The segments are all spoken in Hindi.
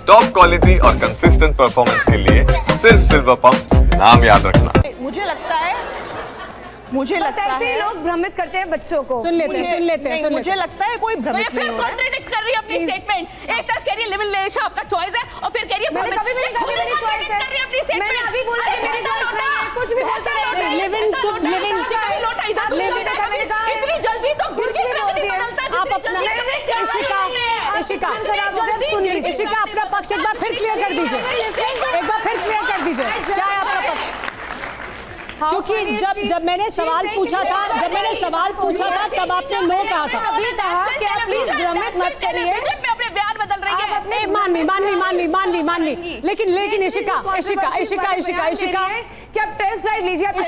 टॉप क्वालिटी और कंसिस्टेंट परफॉर्मेंस के लिए सिर्फ सिल्वर पंप नाम याद रखना। मुझे लगता है ऐसे ही लोग भ्रमित करते हैं बच्चों को। सुन लेते हैं। मुझे लगता है कोई भ्रमित नहीं हो रहा है। कॉन्ट्रडिक्ट कर रही है अपनी स्टेटमेंट। एक तरफ कह रही है लिव इन रिलेशन आपका चॉइस है और फिर कह रही है मैंने कभी भी नहीं कहा मेरी चॉइस है। मैंने अभी बोला कि मेरी चॉइस नहीं है। कुछ भी बोलते रहते हैं। लिव इन इतनी जल्दी तो कुछ भी बोल दिया। आप अपना इशिका अपना पक्ष एक बार फिर क्लियर कर दीजिए। क्या है आपका पक्ष? क्योंकि जब मैंने सवाल पूछा था तब आपने नो कहा था। अभी कहा कि आप प्लीज भ्रमित मत करिए। मैं अपने बयान बदल रही है। आप अपने मानवी लेकिन इशिका कि आप टेस्ट ड्राइव लीजिए। आप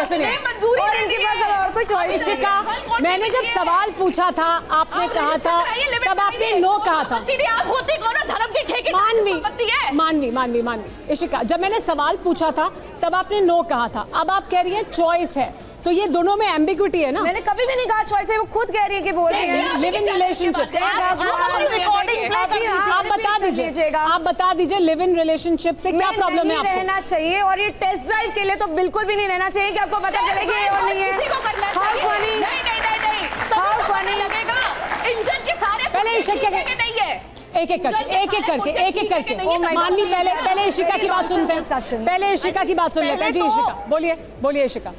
सुनिए और इनके पास और कोई चॉइस इशिका, मैंने जब सवाल पूछा था आपने कहा था तब आपने नो कहा था। होती कौन है? धर्म की ठेके मानवी इशिका, जब मैंने सवाल पूछा था तब आपने नो कहा था। अब आप कह रही है चॉइस है, तो ये दोनों में एम्बिग्विटी है ना। मैंने कभी भी नहीं कहा चॉइस है। वो खुद कह रही है कि बोल रही है लिव इन रिलेशनशिप। आप बता दीजिए लिव इन रिलेशनशिप से क्या प्रॉब्लम है आपको? रहना चाहिए और ये टेस्ट ड्राइव के लिए तो बिल्कुल भी नहीं रहना चाहिए कि आपको पता चले कि ये और नहीं है। How funny. पहले इशिका एक एक करके मानवी पहले इशिका की बात सुनते हैं। पहले इशिका की बात सुन लेते हैं। जी इशिका बोलिए इशिका।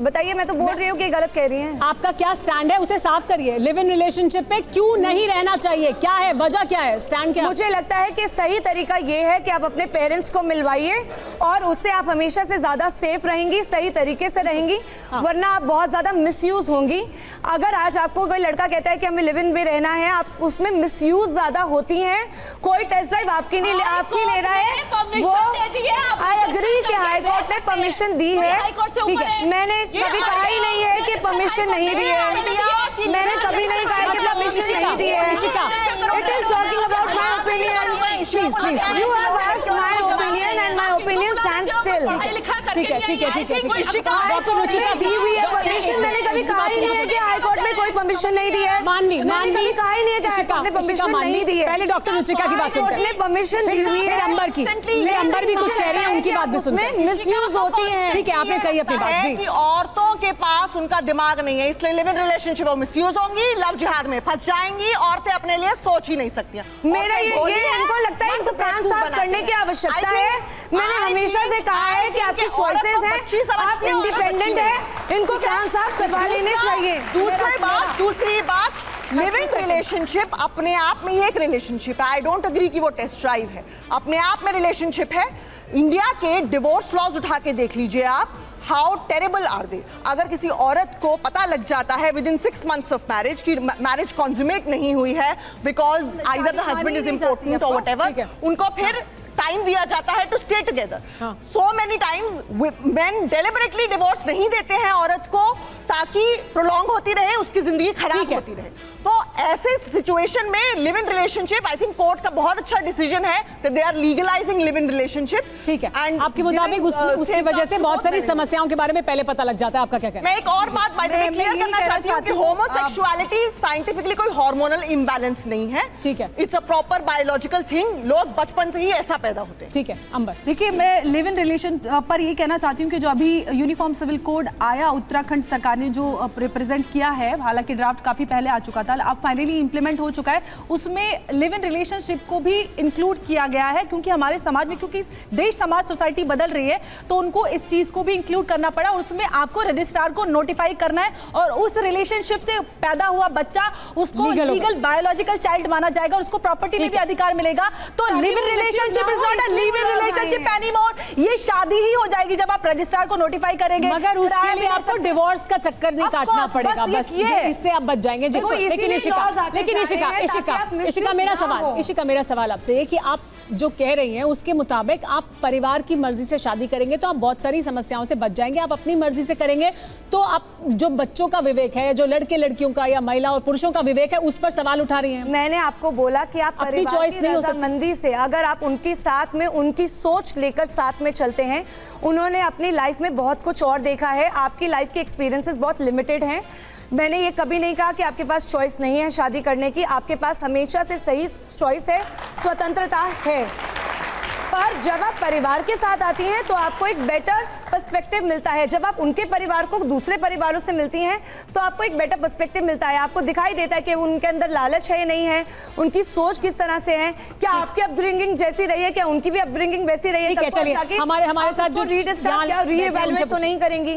बताइए, मैं तो बोल रही हूँ कि गलत कह रही हैं। आपका क्या स्टैंड है उसे साफ करिए। लिव इन रिलेशनशिप में क्यों नहीं रहना चाहिए? क्या है वजह, क्या है स्टैंड? क्या मुझे लगता है कि सही तरीका ये है कि आप अपने पेरेंट्स को मिलवाइए और उससे आप हमेशा से ज्यादा सेफ रहेंगी, सही तरीके से रहेंगी। वरना आप बहुत ज्यादा मिसयूज होंगी। अगर आज आपको कोई लड़का कहता है कि हमें लिव इन में रहना है, आप उसमें मिसयूज ज्यादा होती हैं। कोई टेस्ट ड्राइव आपकी ले रहा है। वो आई एग्री कि हाई कोर्ट ने परमिशन दी है। ठीक है, मैंने कभी कहा ही नहीं है कि परमिशन नहीं दी है। मैंने कभी नहीं कहा कि परमिशन नहीं दी है। It is talking about my opinion. Please you have asked my opinion and my opinion stands still. ठीक है। डॉक्टर रुचिका दी हुई है परमिशन। मैंने कभी कहा ही नहीं है कि हाई कोर्ट में कोई परमिशन नहीं दी है। मानवी कभी कहा ही नहीं है कि हाई कोर्ट ने परमिशन नहीं दी है। पहले डॉक्टर रुचिका की बात सुनते हैं। कोर्ट ने परमिशन दी हुई है। अंबर भी कुछ कह रही है, उनकी बात भी सुनते हैं। मिसयूज होती है। ठीक है, आपने कही अपनी बात। जी, औरतों के पास उनका दिमाग नहीं है, इसलिए लिव इन रिलेशनशिप वो मिसयूज होंगी, लव जिहाद में फंस जाएंगी। औरतें अपने लिए सोच ही नहीं सकती। मेरा ये इनको लगता है इनको कान साफ करने की आवश्यकता है। मैंने हमेशा से कहा है कि आपकी चॉइसेस हैं, आप इंडिपेंडेंट हैं, इनको कान साफ करवा लेने चाहिए। दूसरी बात लिव इन रिलेशनशिप अपने आप में ही एक रिलेशनशिप है। आई डोंट अग्री कि वो टेस्ट ड्राइव है, अपने आप में रिलेशनशिप है। इंडिया के डिवोर्स लॉज उठा के देख लीजिए आप, हाउ टेरेबल आर दे। अगर किसी औरत को पता लग जाता है within 6 months of marriage की मैरिज कॉन्जुमेट नहीं हुई है because either the husband is important और व्हाटएवर, उनको फिर टाइम दिया जाता है to stay together. So many times men deliberately divorce नहीं देते हैं औरत को ताकि प्रोलॉन्ग होती रहे, उसकी जिंदगी खराब होती रहे। तो ऐसे सिचुएशन में live in relationship, I think court का बहुत अच्छा डिसीजन है कि they are legalising live in relationship. ठीक है, एंड आपके मुताबिक उसकी वजह से बहुत सारी समस्याओं के बारे में पहले पता लग जाता है। आपका क्या कहना है? मैं एक और बात बाय द वे क्लियर करना चाहती हूं कि होमोसेक्सुअलिटी साइंटिफिकली कोई हार्मोनल इंबैलेंस नहीं है। ठीक है, it's a proper biological thing. लोग बचपन से ही ऐसा पैदा होते हैं। ठीक है अंबर। देखिए, मैं लिव इन रिलेशन पर ये कहना चाहती हूँ कि जो अभी यूनिफॉर्म सिविल कोड आया, उत्तराखंड सरकार ने जो रिप्रेजेंट किया है, हालांकि ड्राफ्ट काफी पहले आ चुका था, अब फाइनली इंप्लीमेंट हो चुका है। उसमें लिव इन रिलेशनशिप को भी इंक्लूड किया गया है क्योंकि हमारे समाज में, क्योंकि देश समाज सोसाइटी बदल रही है, तो उनको इस चीज को भी इंक्लूड करना पड़ा। उसमें आपको रजिस्ट्रार को नोटिफाई करना है और उस रिलेशनशिप से पैदा हुआ बच्चा उसको लीगल बायोलॉजिकल चाइल्ड माना जाएगा और उसको प्रॉपर्टी में भी अधिकार मिलेगा। तो live in relationship is not a live in relationship anymore. ये शादी ही हो जाएगी जब आप रजिस्ट्रार को नोटिफाई करेंगे। मगर उसके लिए आपको डिवोर्स का चक्कर नहीं काटना पड़ेगा, बस इससे आप बच जाएंगे। लेकिन इशिका मेरा सवाल आपसे ये कि आप जो कह रही हैं उसके मुताबिक आप परिवार की मर्जी से शादी करेंगे तो आप बहुत सारी समस्याओं से बच जाएंगे। आप अपनी मर्जी से करेंगे तो आप जो बच्चों का विवेक है, जो लड़के लड़कियों का या महिला और पुरुषों का विवेक है, उस पर सवाल उठा रही हैं। मैंने आपको बोला कि आप अपनी चॉइस नहीं हो सकती से, अगर आप उनके साथ में उनकी सोच लेकर साथ में चलते हैं, उन्होंने अपनी लाइफ में बहुत कुछ और देखा है, आपकी लाइफ के एक्सपीरियंसेस बहुत लिमिटेड हैं, मैंने ये कभी नहीं कहा कि आपके पास चॉइस नहीं है शादी करने की, आपके पास हमेशा से सही चॉइस है, स्वतंत्रता है। पर जब आप परिवार के साथ आती हैं तो आपको एक बेटर पर्सपेक्टिव मिलता है। जब आप उनके परिवार को दूसरे परिवारों से मिलती हैं तो आपको एक बेटर पर्सपेक्टिव मिलता है। आपको दिखाई देता है कि उनके अंदर लालच है या नहीं है, उनकी सोच किस तरह से है, क्या आपकी अपब्रिंगिंग जैसी रही है, क्या उनकी भी अपब्रिंगिंग वैसी रही है। ठीक है, चलिए हमारे साथ जो रीडिस्कस या रीइवैल्यूएट तो नहीं करेंगी।